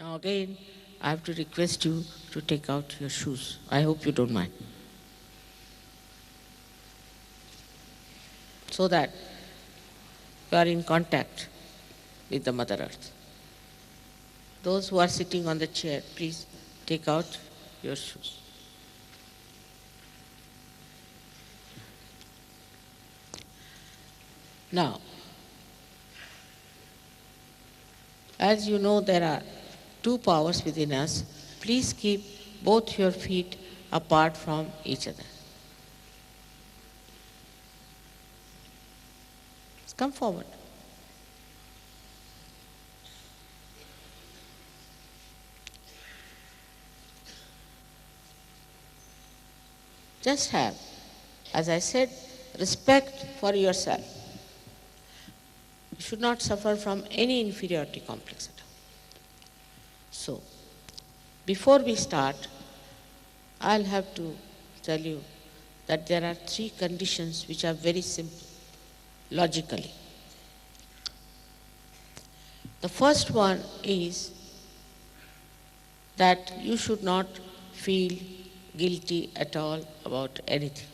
Now again, I have to request you to take out your shoes. I hope you don't mind. So that you are in contact with the Mother Earth. Those who are sitting on the chair, please take out your shoes. Now, as you know, there are two powers within us. Please keep both your feet apart from each other. Come forward. Just have, as I said, respect for yourself. You should not suffer from any inferiority complex at all. So, before we start, I'll have to tell you that there are three conditions which are very simple, logically. The first one is that you should not feel guilty at all about anything.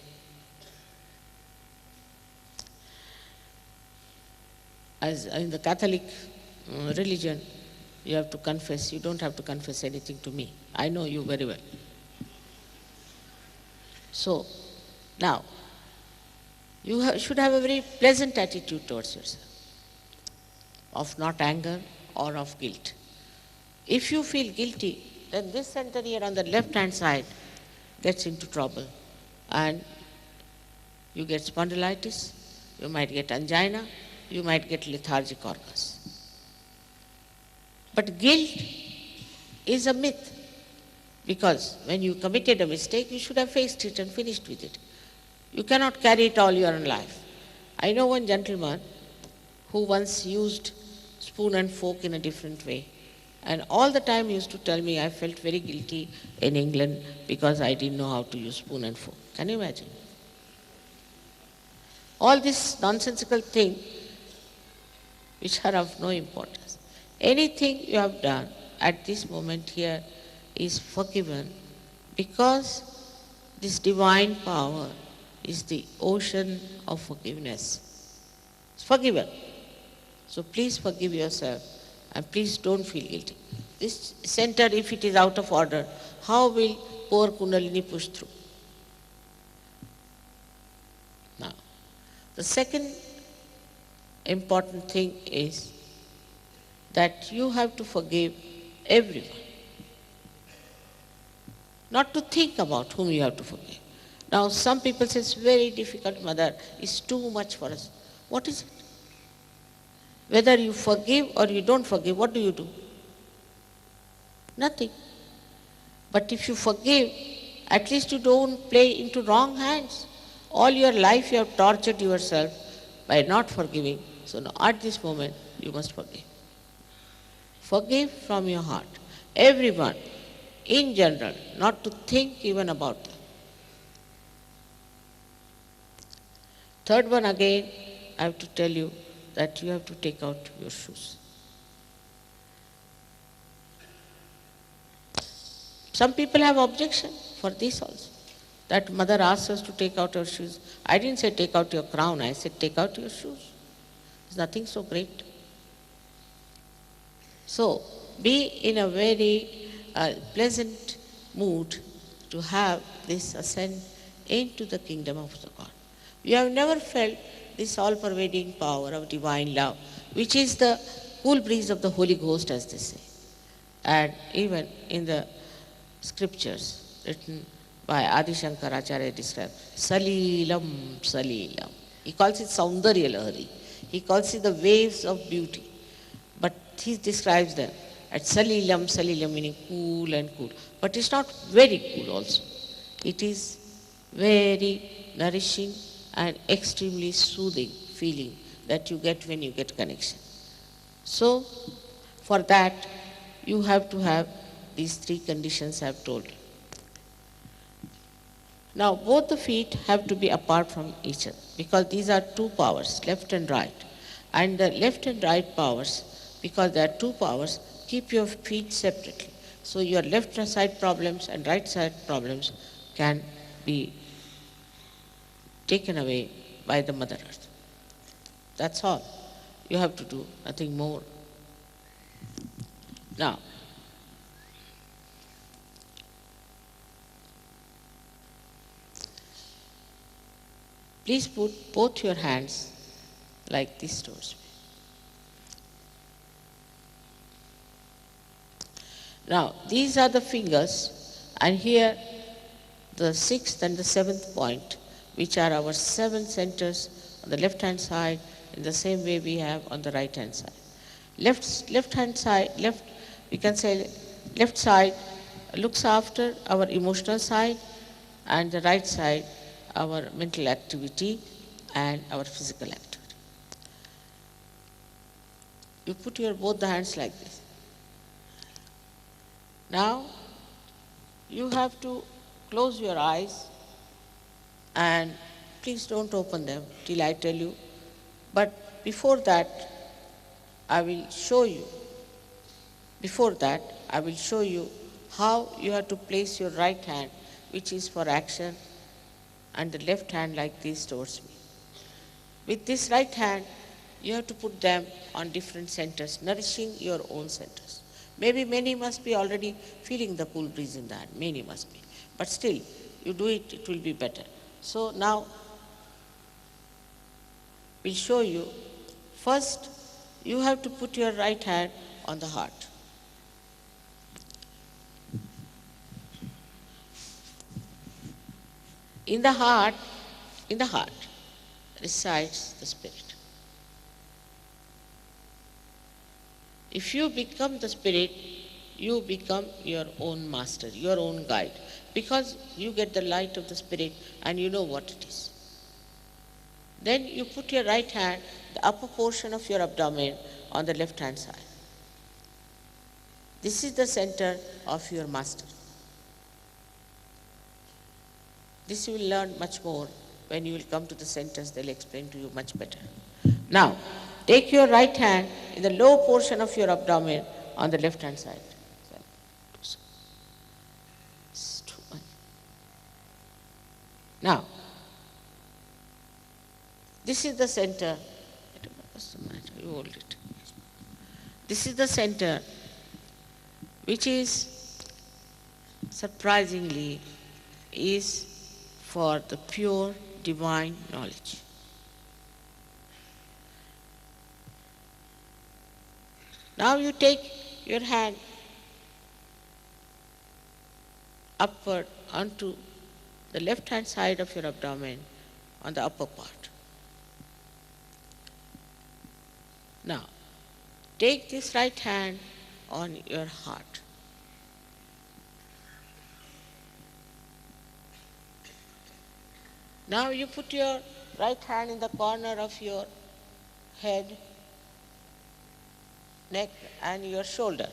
As in the Catholic religion, you have to confess. You don't have to confess anything to me. I know you very well. So, now, you should have a very pleasant attitude towards yourself, of not anger or of guilt. If you feel guilty, then this center here on the left-hand side gets into trouble, and you get spondylitis, you might get angina, you might get lethargic organs. But guilt is a myth, because when you committed a mistake, you should have faced it and finished with it. You cannot carry it all your own life. I know one gentleman who once used spoon and fork in a different way, and all the time he used to tell me, I felt very guilty in England because I didn't know how to use spoon and fork. Can you imagine? All this nonsensical thing which are of no importance. Anything you have done at this moment here is forgiven, because this divine power is the ocean of forgiveness. It's forgiven. So please forgive yourself, and please don't feel guilty. This center, if it is out of order, how will poor Kundalini push through? Now, the second important thing is that you have to forgive everyone. Not to think about whom you have to forgive. Now, some people say it's very difficult, Mother, it's too much for us. What is it? Whether you forgive or you don't forgive, what do? Nothing. But if you forgive, at least you don't play into wrong hands. All your life you have tortured yourself by not forgiving. So now at this moment, you must forgive. Forgive from your heart. Everyone, in general, not to think even about them. Third one again, I have to tell you that you have to take out your shoes. Some people have objection for this also, that Mother asks us to take out our shoes. I didn't say take out your crown, I said take out your shoes. It's nothing so great. So, be in a very pleasant mood to have this ascent into the kingdom of the God. You have never felt this all-pervading power of divine love, which is the cool breeze of the Holy Ghost, as they say. And even in the scriptures written by Adi Shankaracharya described, Salilam, Salilam. He calls it Saundarya Lahari. He calls it the waves of beauty. But he describes them at Salilam, Salilam meaning cool and cool. But it's not very cool also. It is very nourishing and extremely soothing feeling that you get when you get connection. So, for that, you have to have these three conditions I have told you. Now, both the feet have to be apart from each other, because these are two powers, left and right. And the left and right powers, because there are two powers, keep your feet separately. So your left side problems and right side problems can be taken away by the Mother Earth. That's all. You have to do nothing more. Now, please put both your hands like this towards me. Now, these are the fingers, and here the 6th and the 7th point, which are our 7 centers on the left-hand side, in the same way we have on the right-hand side. Left-hand side, we can say left side looks after our emotional side, and the right side our mental activity and our physical activity. You put your both the hands like this. Now, you have to close your eyes, and please don't open them till I tell you. But before that, I will show you how you have to place your right hand, which is for action, and the left hand like this towards me. With this right hand, you have to put them on different centers, nourishing your own centers. Maybe many must be already feeling the cool breeze in that, many must be. But still, you do it, it will be better. So now, we'll show you. First, you have to put your right hand on the heart. In the heart resides the spirit. If you become the spirit, you become your own master, your own guide, because you get the light of the spirit and you know what it is. Then you put your right hand, the upper portion of your abdomen, on the left hand side. This is the center of your master. This you will learn much more when you will come to the centers, they'll explain to you much better. Now, take your right hand in the low portion of your abdomen on the left hand side. Now, this is the center. What's the matter? You hold it. This is the center, which is surprisingly is for the pure divine knowledge. Now you take your hand upward onto the left hand side of your abdomen on the upper part. Now, take this right hand on your heart. Now you put your right hand in the corner of your head, neck and your shoulder.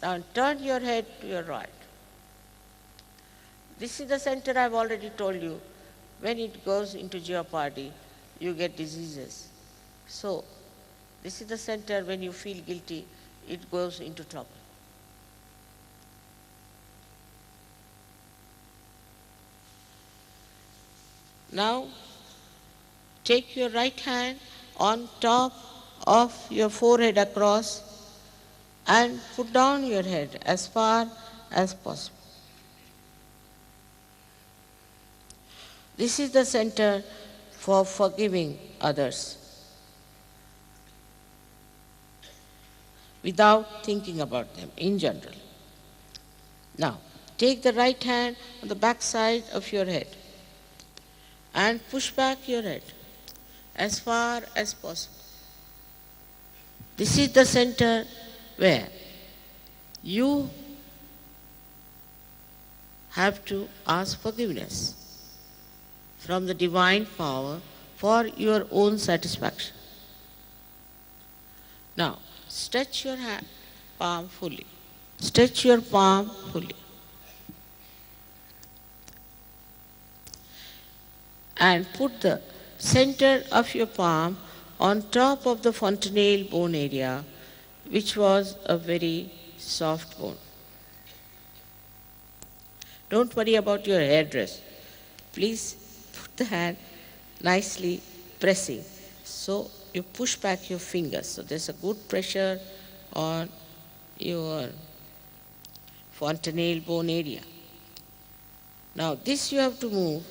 Now turn your head to your right. This is the center I've already told you. When it goes into jeopardy, you get diseases. So, this is the center when you feel guilty, it goes into trouble. Now, take your right hand on top of your forehead across and put down your head as far as possible. This is the center for forgiving others without thinking about them in general. Now, take the right hand on the back side of your head and push back your head as far as possible. This is the center where you have to ask forgiveness from the divine power for your own satisfaction. Now, stretch your palm fully. Stretch your palm fully. And put the center of your palm on top of the fontanelle bone area, which was a very soft bone. Don't worry about your hairdress. Please put the hand nicely pressing. So you push back your fingers. So there's a good pressure on your fontanelle bone area. Now this you have to move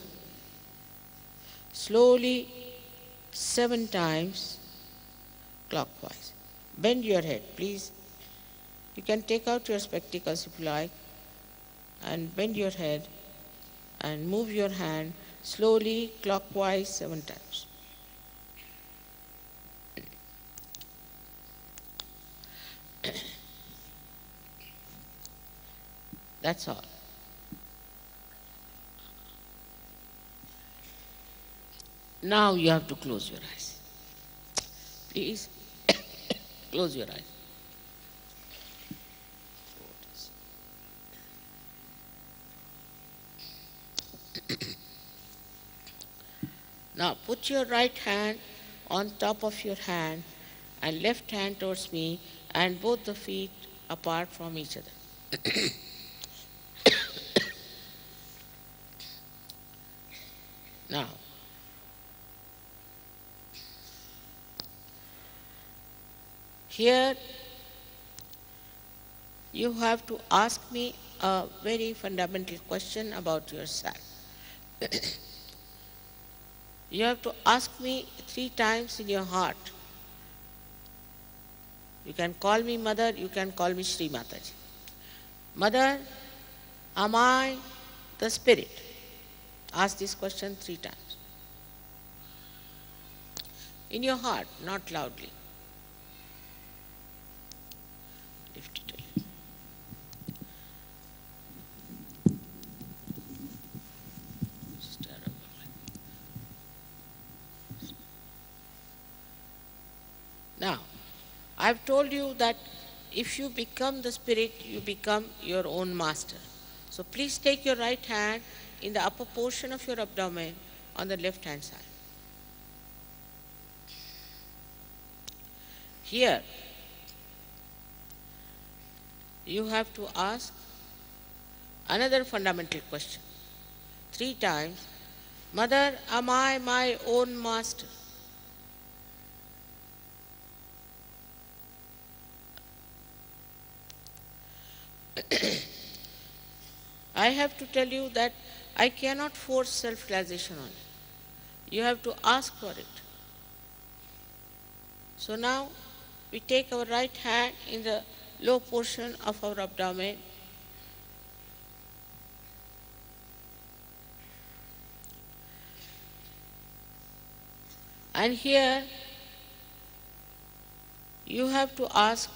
slowly 7 times clockwise. Bend your head, please. You can take out your spectacles if you like and bend your head and move your hand slowly clockwise 7 times. That's all. Now you have to close your eyes. Please close your eyes. Now put your right hand on top of your hand and left hand towards me and both the feet apart from each other. Now, here you have to ask me a very fundamental question about yourself. You have to ask me 3 times in your heart. You can call me Mother, you can call me Shree Mataji. Mother, am I the spirit? Ask this question 3 times. In your heart, not loudly. Lift it a little. Stir up. Now, I've told you that if you become the spirit, you become your own master. So please take your right hand in the upper portion of your abdomen on the left hand side. Here, you have to ask another fundamental question 3 times. Mother, am I my own master? I have to tell you that I cannot force self-realization on you. You have to ask for it. So now we take our right hand in the low portion of our abdomen. And here you have to ask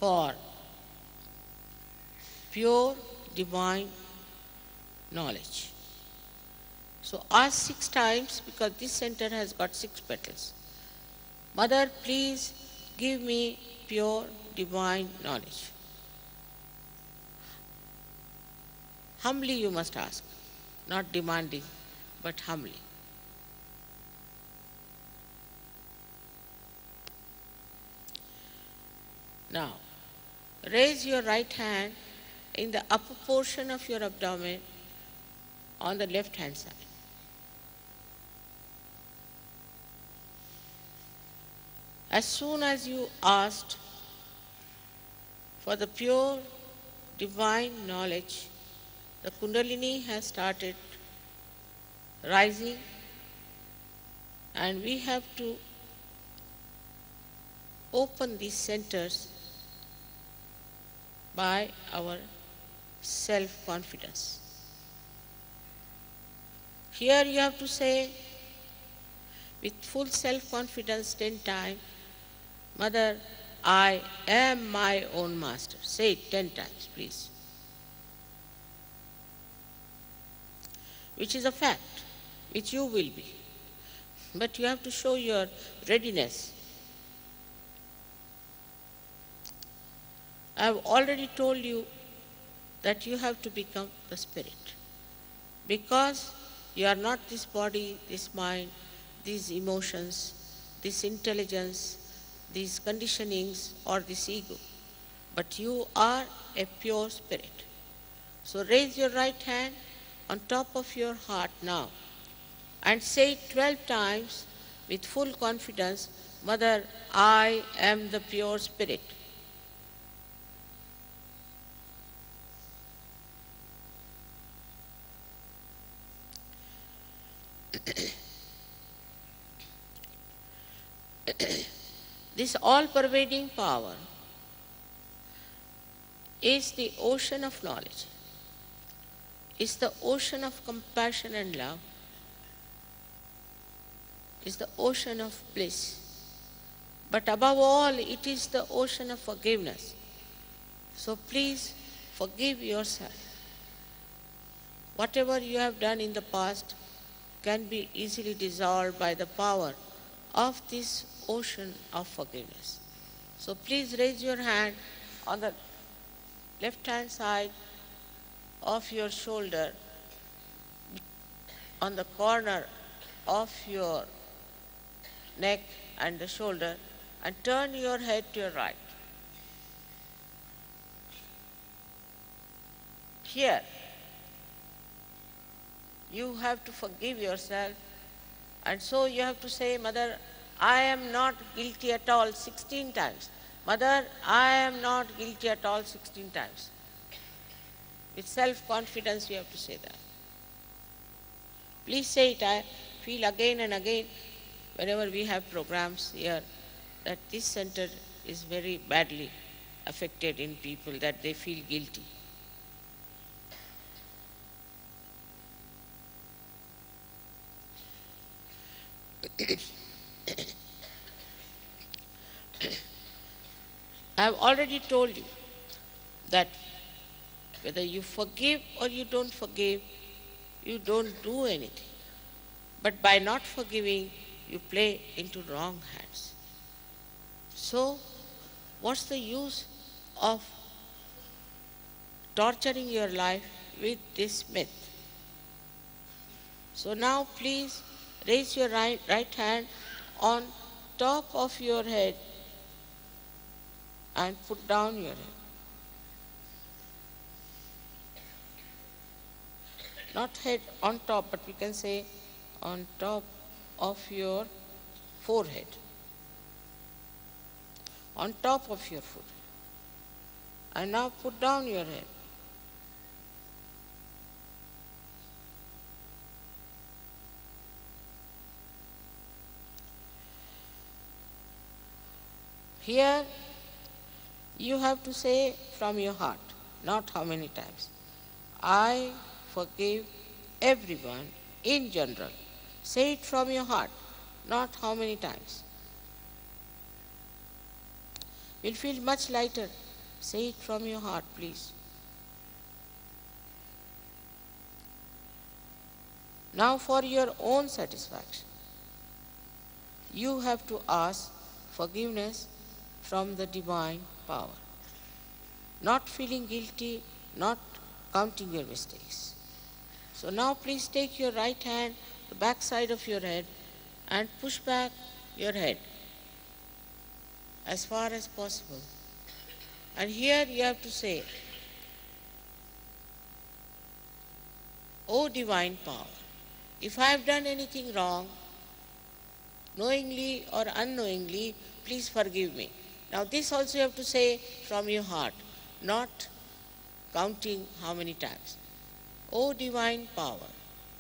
for pure divine knowledge. So ask 6 times because this center has got 6 petals. Mother, please give me pure divine knowledge. Humbly you must ask, not demanding, but humbly. Now, raise your right hand in the upper portion of your abdomen on the left hand side. As soon as you asked for the pure divine knowledge, the Kundalini has started rising, and we have to open these centers by our self-confidence. Here you have to say with full self-confidence 10 times, Mother, I am my own master. Say it 10 times, please. Which is a fact, which you will be. But you have to show your readiness. I have already told you that you have to become the spirit. Because you are not this body, this mind, these emotions, this intelligence, these conditionings, or this ego, but you are a pure spirit. So raise your right hand on top of your heart now and say it 12 times with full confidence, Mother, I am the pure spirit. This all-pervading power is the ocean of knowledge, is the ocean of compassion and love, is the ocean of bliss. But above all, it is the ocean of forgiveness. So please forgive yourself. Whatever you have done in the past can be easily dissolved by the power of this ocean of forgiveness. So please raise your hand on the left-hand side of your shoulder, on the corner of your neck and the shoulder, and turn your head to your right. Here, you have to forgive yourself, and so you have to say, Mother, I am not guilty at all 16 times. Mother, I am not guilty at all 16 times. With self-confidence you have to say that. Please say it. I feel again and again whenever we have programs here that this center is very badly affected in people, that they feel guilty. I have already told you that whether you forgive or you don't forgive, you don't do anything. But by not forgiving, you play into wrong hands. So, what's the use of torturing your life with this myth? So now please raise your right hand on top of your head and put down your head. Not head on top, but we can say on top of your forehead. On top of your foot. And now put down your head. Here you have to say from your heart, not how many times. I forgive everyone in general. Say it from your heart, not how many times. You'll feel much lighter. Say it from your heart, please. Now for your own satisfaction, you have to ask forgiveness from the divine power. Not feeling guilty, not counting your mistakes. So now please take your right hand, the back side of your head, and push back your head as far as possible. And here you have to say, O divine power, if I have done anything wrong, knowingly or unknowingly, please forgive me. Now this also you have to say from your heart, not counting how many times. O divine power,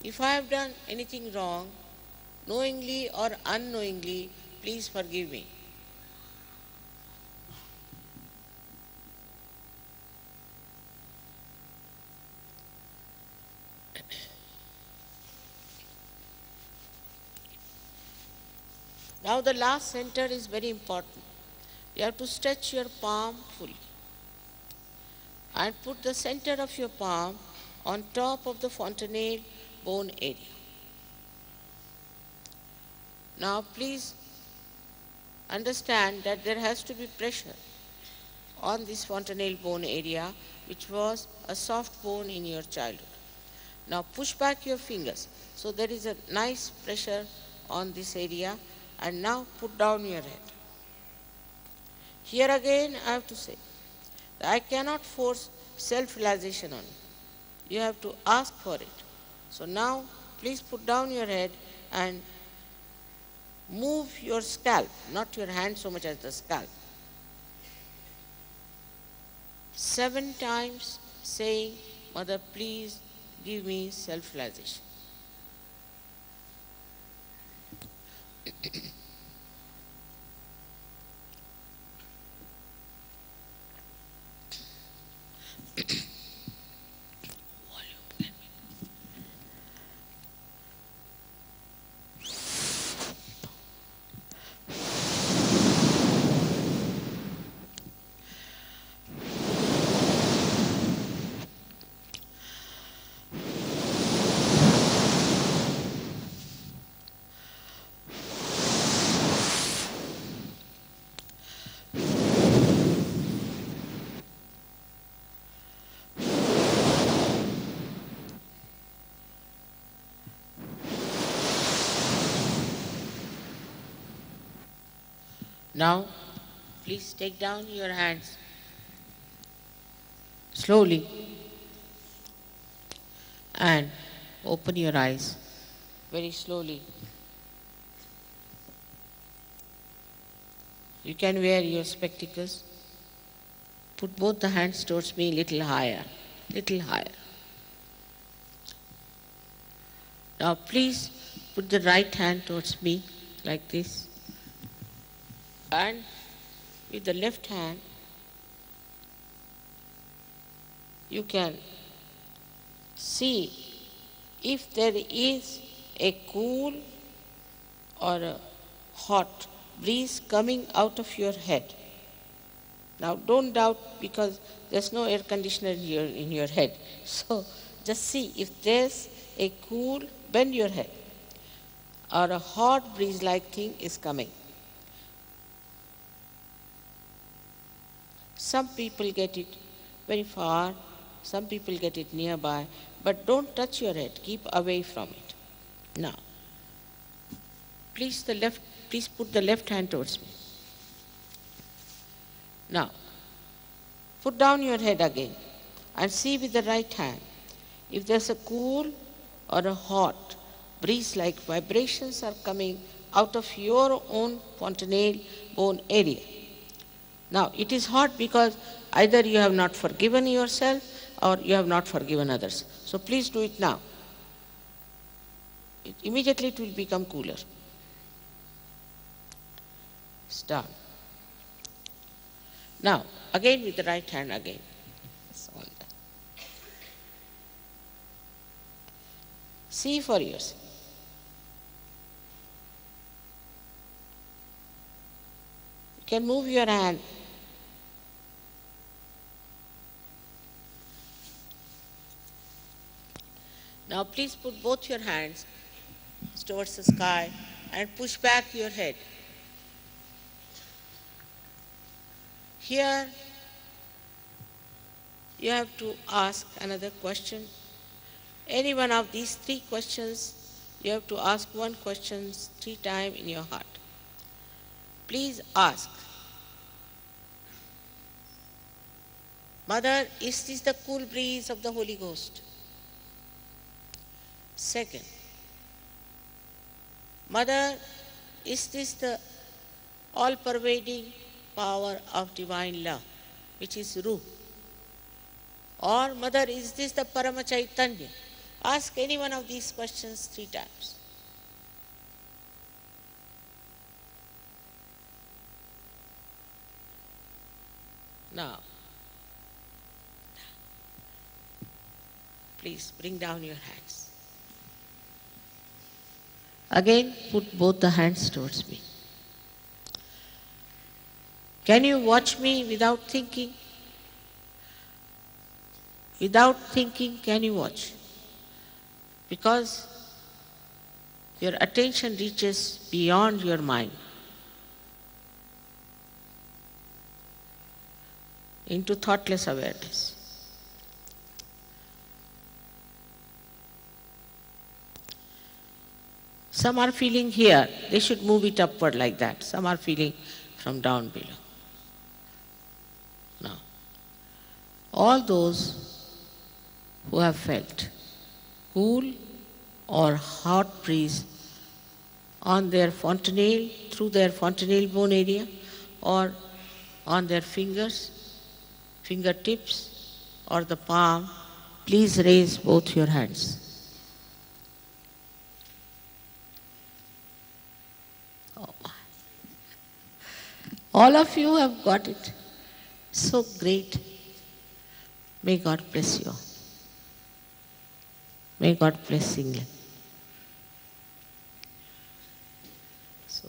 if I have done anything wrong, knowingly or unknowingly, please forgive me. Now the last center is very important. You have to stretch your palm fully and put the center of your palm on top of the fontanelle bone area. Now please understand that there has to be pressure on this fontanelle bone area, which was a soft bone in your childhood. Now push back your fingers. So there is a nice pressure on this area, And now put down your head. Here again I have to say that I cannot force self-realization on you. You have to ask for it. So now please put down your head and move your scalp, not your hand so much as the scalp. 7 times saying, Mother, please give me self-realization. Now, please take down your hands slowly and open your eyes very slowly. You can wear your spectacles. Put both the hands towards me, little higher, little higher. Now please put the right hand towards me like this. And with the left hand, you can see if there is a cool or a hot breeze coming out of your head. Now don't doubt because there's no air conditioner in your head. So just see if there's a cool, bend your head, or a hot breeze-like thing is coming. Some people get it very far, some people get it nearby, but don't touch your head, keep away from it. Now, please put the left hand towards me. Now, put down your head again and see with the right hand if there's a cool or a hot breeze-like vibrations are coming out of your own fontanelle bone area. Now, it is hot because either you have not forgiven yourself or you have not forgiven others. So please do it now. Immediately it will become cooler. Start. Now, again with the right hand again. That's all done. See for yourself. You can move your hand. Now please put both your hands towards the sky and push back your head. Here you have to ask another question. Any one of these 3 questions, you have to ask one question 3 times in your heart. Please ask, Mother, is this the cool breeze of the Holy Ghost? Second, Mother, is this the all-pervading power of divine love, which is Ruh? Or, Mother, is this the Parama Chaitanya? Ask any one of these questions 3 times. Now, please bring down your hands. Again, put both the hands towards me. Can you watch me without thinking? Without thinking, can you watch? Because your attention reaches beyond your mind into thoughtless awareness. Some are feeling here, they should move it upward like that. Some are feeling from down below. Now, all those who have felt cool or hot breeze on their fontanelle, through their fontanelle bone area, or on their fingers, fingertips, or the palm, please raise both your hands. All of you have got it. So great. May God bless you all. May God bless England. So,